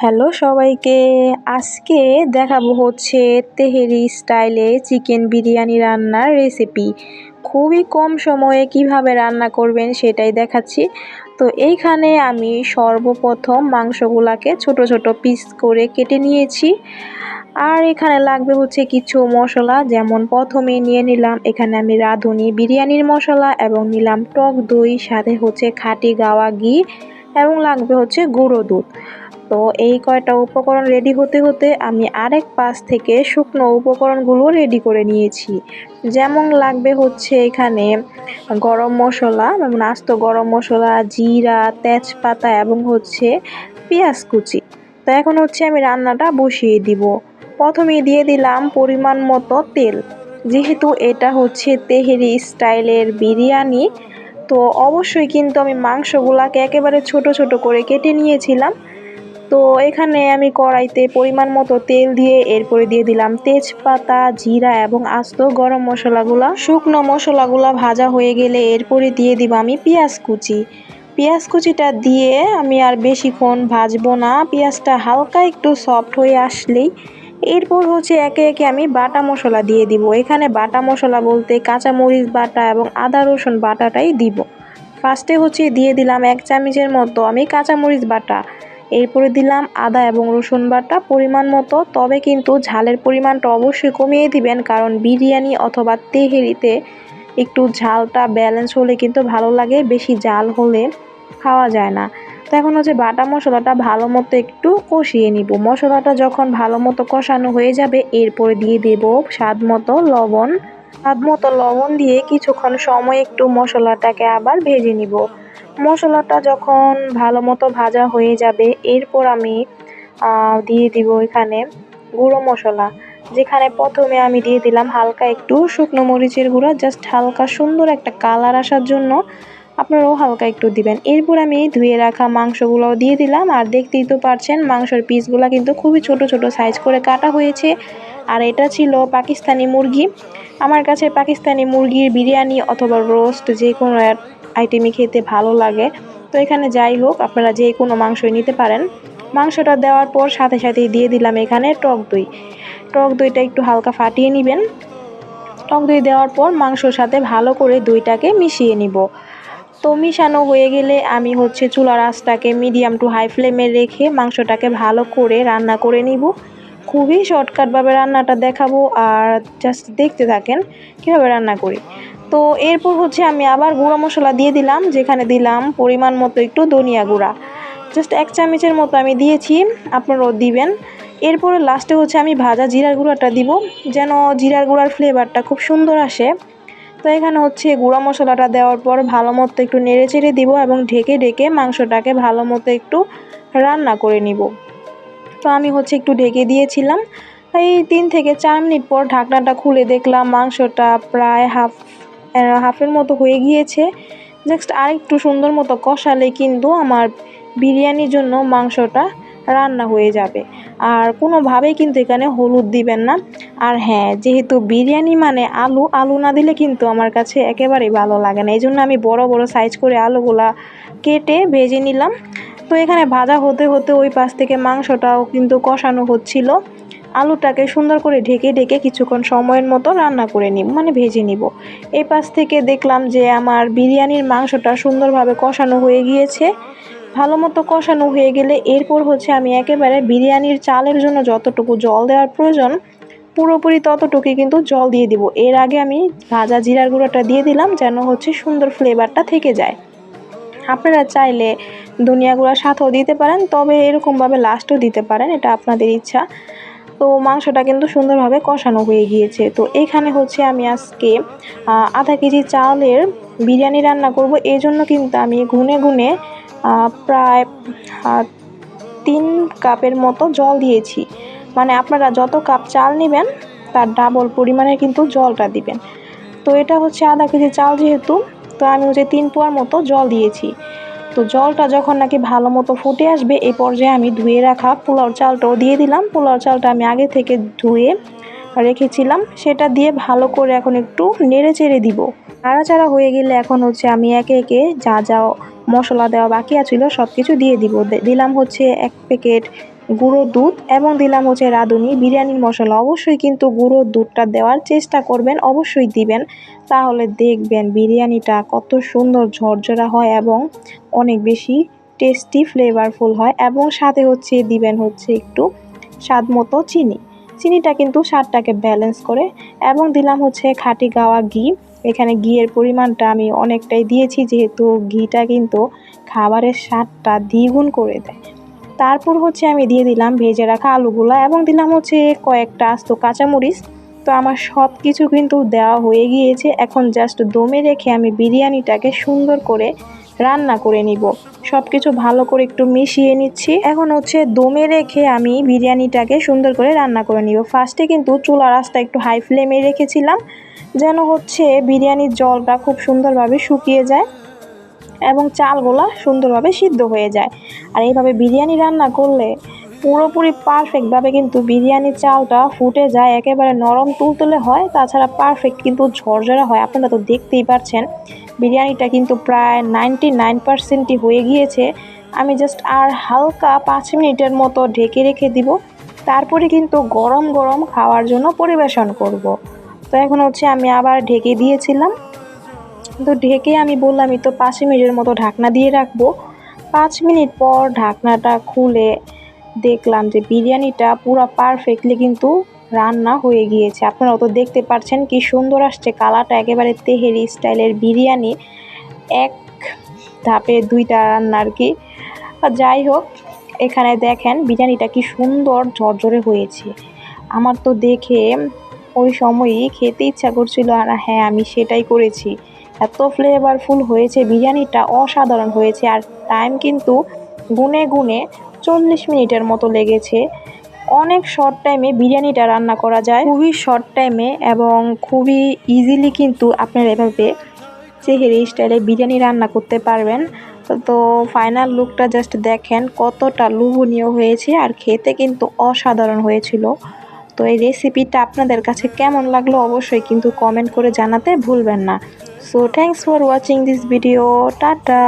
Hello সবাইকে, আজকে দেখাবো হচ্ছে তেহেরি স্টাইলে চিকেন বিরিয়ানি রান্নার রেসিপি। খুবই কম সময়ে কিভাবে রান্না করবেন সেটাই দেখাচ্ছি। তো এইখানে আমি সর্বপ্রথম মাংসগুলাকে ছোট ছোট পিস করে কেটে নিয়েছি। আর এখানে লাগবে হচ্ছে কিছু মশলা, যেমন প্রথমে নিয়ে নিলাম এখানে আমি রাঁধুনি বিরিয়ানির মশলা এবং নিলাম টক দই, সাথে হচ্ছে খাঁটি গাওয়া ঘি এবং লাগবে হচ্ছে গুঁড়ো দুধ। তো এই কয়টা উপকরণ রেডি হতে হতে আমি আরেক পাশ থেকে শুকনো উপকরণগুলো রেডি করে নিয়েছি। যেমন লাগবে হচ্ছে এখানে গরম মশলা, যেমন আস্ত গরম মশলা, জিরা, তেজপাতা এবং হচ্ছে পেঁয়াজ কুচি। তো এখন হচ্ছে আমি রান্নাটা বসিয়ে দিব। প্রথমে দিয়ে দিলাম পরিমাণ মতো তেল। যেহেতু এটা হচ্ছে তেহেরি স্টাইলের বিরিয়ানি, তো অবশ্যই কিন্তু আমি মাংসগুলাকে একেবারে ছোট ছোট করে কেটে নিয়েছিলাম। তো এখানে আমি কড়াইতে পরিমাণ মতো তেল দিয়ে এরপরে দিয়ে দিলাম তেজপাতা, জিরা এবং আস্ত গরম মশলাগুলা। শুকনো মশলাগুলা ভাজা হয়ে গেলে এরপরে দিয়ে দিব আমি পেঁয়াজ কুচি। পেঁয়াজ কুচিটা দিয়ে আমি আর বেশিক্ষণ ভাজবো না, পেঁয়াজটা হালকা একটু সফট হয়ে আসলেই এরপর হচ্ছে একে একে আমি বাটা মশলা দিয়ে দিব। এখানে বাটা মশলা বলতে কাঁচামরিচ বাটা এবং আদা রসুন বাটাটাই দিব। ফার্স্টে হচ্ছে দিয়ে দিলাম 1 চামচের মতো আমি কাঁচামরিচ বাটা, এরপরে দিলাম আদা এবং রসুন বাটা পরিমাণ মতো। তবে কিন্তু ঝালের পরিমাণটা অবশ্যই কমিয়ে দিবেন, কারণ বিরিয়ানি অথবা তেহেরিতে একটু ঝালটা ব্যালেন্স হলে কিন্তু ভালো লাগে, বেশি ঝাল হলে খাওয়া যায় না। তো এখন হচ্ছে বাটা মশলাটা ভালো মতো একটু কষিয়ে নিব। মশলাটা যখন ভালো মতো কষানো হয়ে যাবে এরপরে দিয়ে দেব স্বাদ মতো লবণ। স্বাদ মতো লবণ দিয়ে কিছুক্ষণ সময় একটু মশলাটাকে আবার ভেজে নিব। মশলাটা যখন ভালো মতো ভাজা হয়ে যাবে এরপর আমি দিয়ে দিব এখানে গুঁড়ো মশলা। যেখানে প্রথমে আমি দিয়ে দিলাম হালকা একটু শুকনো মরিচের গুঁড়া, জাস্ট হালকা সুন্দর একটা কালার আসার জন্য আপনারাও হালকা একটু দিবেন। এরপর আমি ধুয়ে রাখা মাংসগুলোও দিয়ে দিলাম। আর দেখতেই তো পারছেন মাংসের পিসগুলো কিন্তু খুবই ছোট ছোট সাইজ করে কাটা হয়েছে। আর এটা ছিল পাকিস্তানি মুরগি। আমার কাছে পাকিস্তানি মুরগির বিরিয়ানি অথবা রোস্ট যে কোনো আইটেমই খেতে ভালো লাগে। তো এখানে যাই হোক, আপনারা যে কোনো মাংসই নিতে পারেন। মাংসটা দেওয়ার পর সাথে সাথেই দিয়ে দিলাম এখানে টক দই। টক দইটা একটু হালকা ফাটিয়ে নেবেন। টক দই দেওয়ার পর মাংসর সাথে ভালো করে দইটাকে মিশিয়ে নিব। তো মিশানো হয়ে গেলে আমি হচ্ছে চুলার আঁচটাকে মিডিয়াম টু হাই ফ্লেমে রেখে মাংসটাকে ভালো করে রান্না করে নিব। খুবই শর্টকাটভাবে রান্নাটা দেখাবো, আর জাস্ট দেখতে থাকেন কীভাবে রান্না করি। তো এরপর হচ্ছে আমি আবার গুঁড়া মশলা দিয়ে দিলাম, যেখানে দিলাম পরিমাণ মতো একটু ধনিয়া গুঁড়া, জাস্ট 1 চামচের মতো আমি দিয়েছি, আপনারাও দিবেন। এরপরে লাস্টে হচ্ছে আমি ভাজা জিরার গুঁড়াটা দিব, যেন জিরার গুঁড়ার ফ্লেভারটা খুব সুন্দর আসে। তো এখানে হচ্ছে গুঁড়া মশলাটা দেওয়ার পর ভালো মতো একটু নেড়ে চেড়ে দিব এবং ঢেকে ঢেকে মাংসটাকে ভালো মতো একটু রান্না করে নিব। তো আমি হচ্ছে একটু ঢেকে দিয়েছিলাম। এই 3 থেকে 4 মিনিট পর ঢাকনাটা খুলে দেখলাম মাংসটা প্রায় হাফের মতো হয়ে গিয়েছে। জাস্ট আরেকটু সুন্দর মতো কষালে কিন্তু আমার বিরিয়ানির জন্য মাংসটা রান্না হয়ে যাবে। আর কোনোভাবেই কিন্তু এখানে হলুদ দিবেন না। আর হ্যাঁ, যেহেতু বিরিয়ানি মানে আলু না দিলে কিন্তু আমার কাছে একেবারেই ভালো লাগে না, এই জন্য আমি বড় বড় সাইজ করে আলুগুলা কেটে ভেজে নিলাম। তো এখানে ভাজা হতে হতে ওই পাশ থেকে মাংসটাও কিন্তু কষানো হচ্ছিল। আলুটাকে সুন্দর করে ঢেকে ঢেকে কিছুক্ষণ সময়ের মতো রান্না করে নিব, মানে ভেজে নিব। এই পাশ থেকে দেখলাম যে আমার বিরিয়ানির মাংসটা সুন্দরভাবে কষানো হয়ে গিয়েছে। ভালো মতো কষানো হয়ে গেলে এরপর হচ্ছে আমি একেবারে বিরিয়ানির চালের জন্য যতটুকু জল দেওয়ার প্রয়োজন পুরোপুরি ততটুকুই কিন্তু জল দিয়ে দিব। এর আগে আমি ভাজা জিরার গুঁড়োটা দিয়ে দিলাম, যেন হচ্ছে সুন্দর ফ্লেভারটা থেকে যায়। আপনারা চাইলে ধনিয়া গুঁড়া সাথেও দিতে পারেন, তবে এরকমভাবে লাস্টও দিতে পারেন, এটা আপনাদের ইচ্ছা। তো মাংসটা কিন্তু সুন্দরভাবে কষানো হয়ে গিয়েছে। তো এখানে হচ্ছে আমি আজকে আধা কেজি চালের বিরিয়ানি রান্না করব, এই জন্য কিন্তু আমি গুনে গুনে প্রায় 3 কাপের মতো জল দিয়েছি। মানে আপনারা যত কাপ চাল নেবেন তার ডাবল পরিমাণে কিন্তু জলটা দিবেন। তো এটা হচ্ছে আধা কেজি চাল যেহেতু, তো আমি হচ্ছে 3 পোয়ার মতো জল দিয়েছি। তো জলটা যখন নাকি ভালো মতো ফুটে আসবে এই পর্যায়ে আমি ধুয়ে রাখা পোলাও চালটাও দিয়ে দিলাম। পোলাও চালটা আমি আগে থেকে ধুয়ে রেখেছিলাম, সেটা দিয়ে ভালো করে এখন একটু নেড়ে চেড়ে দিব। নাড়াচাড়া হয়ে গেলে এখন হচ্ছে আমি একে একে যা যা মশলা দেওয়া বাকি আছিল সব কিছু দিয়ে দিব। দিলাম হচ্ছে 1 প্যাকেট গুঁড়ো দুধ এবং দিলাম হচ্ছে রাঁধুনি বিরিয়ানির মশলা। অবশ্যই কিন্তু গুঁড়ো দুধটা দেওয়ার চেষ্টা করবেন, অবশ্যই দিবেন, তাহলে দেখবেন বিরিয়ানিটা কত সুন্দর ঝরঝরা হয় এবং অনেক বেশি টেস্টি ফ্লেভারফুল হয়। এবং সাথে হচ্ছে দিবেন হচ্ছে একটু স্বাদ মতো চিনি। চিনিটা কিন্তু স্বাদটাকে ব্যালেন্স করে। এবং দিলাম হচ্ছে খাঁটি গাওয়া ঘি। এখানে ঘিয়ের পরিমাণটা আমি অনেকটাই দিয়েছি, যেহেতু ঘিটা কিন্তু খাবারের স্বাদটা দ্বিগুণ করে দেয়। তারপর হচ্ছে আমি দিয়ে দিলাম ভেজে রাখা আলুগুলা এবং দিলাম হচ্ছে কয়েকটা আস্ত কাঁচামরিচ। তো আমার সব কিছু কিন্তু দেওয়া হয়ে গিয়েছে। এখন জাস্ট দমে রেখে আমি বিরিয়ানিটাকে সুন্দর করে রান্না করে নিব। সব কিছু ভালো করে একটু মিশিয়ে নিচ্ছি। এখন হচ্ছে দমে রেখে আমি বিরিয়ানিটাকে সুন্দর করে রান্না করে নিব। ফার্স্টে কিন্তু চুলার আঁচটা একটু হাই ফ্লেমে রেখেছিলাম, যেন হচ্ছে বিরিয়ানির জলটা খুব সুন্দরভাবে শুকিয়ে যায় এবং চালগুলা সুন্দরভাবে সিদ্ধ হয়ে যায়। আর এইভাবে বিরিয়ানি রান্না করলে পুরোপুরি পারফেক্টভাবে কিন্তু বিরিয়ানির চালটা ফুটে যায়, একেবারে নরম তুলতুলে হয়, তাছাড়া পারফেক্ট কিন্তু ঝরঝরা হয়। আপনারা তো দেখতেই পাচ্ছেন বিরিয়ানিটা কিন্তু প্রায় 99% হয়ে গিয়েছে। আমি জাস্ট আর হালকা 5 মিনিটের মতো ঢেকে রেখে দিব, তারপরে কিন্তু গরম গরম খাওয়ার জন্য পরিবেশন করব। তো এখন হচ্ছে আমি আবার ঢেকে দিয়েছিলাম, তো ঢেকে আমি বললামই তো 5 মিনিটের মতো ঢাকনা দিয়ে রাখবো। 5 মিনিট পর ঢাকনাটা খুলে দেখলাম যে বিরিয়ানিটা পুরো পারফেক্টলি কিন্তু রান্না হয়ে গিয়েছে। আপনারাও তো দেখতে পাচ্ছেন কি সুন্দর আসছে কালারটা, একেবারে তেহেরি স্টাইলের বিরিয়ানি, এক ধাপে দুইটা রান্না আর কি। যাই হোক, এখানে দেখেন বিরিয়ানিটা কি সুন্দর ঝরঝরে হয়েছে। আমার তো দেখে ওই সময়ই খেতে ইচ্ছা করছিল, আর হ্যাঁ আমি সেটাই করেছি। এত ফ্লেভারফুল হয়েছে বিরিয়ানিটা, অসাধারণ হয়েছে। আর টাইম কিন্তু গুনে গুনে 40 মিনিটের মতো লেগেছে। অনেক শর্ট টাইমে বিরিয়ানিটা রান্না করা যায়, খুবই শর্ট টাইমে এবং খুবই ইজিলি কিন্তু আপনারা এভাবে তেহেরি স্টাইলে বিরিয়ানি রান্না করতে পারবেন। তো ফাইনাল লুকটা জাস্ট দেখেন কতটা লোভনীয় হয়েছে, আর খেতে কিন্তু অসাধারণ হয়েছিল। তো এই রেসিপিটা আপনাদের কাছে কেমন লাগলো অবশ্যই কিন্তু কমেন্ট করে জানাতে ভুলবেন না। So thanks for watching this video. Tata.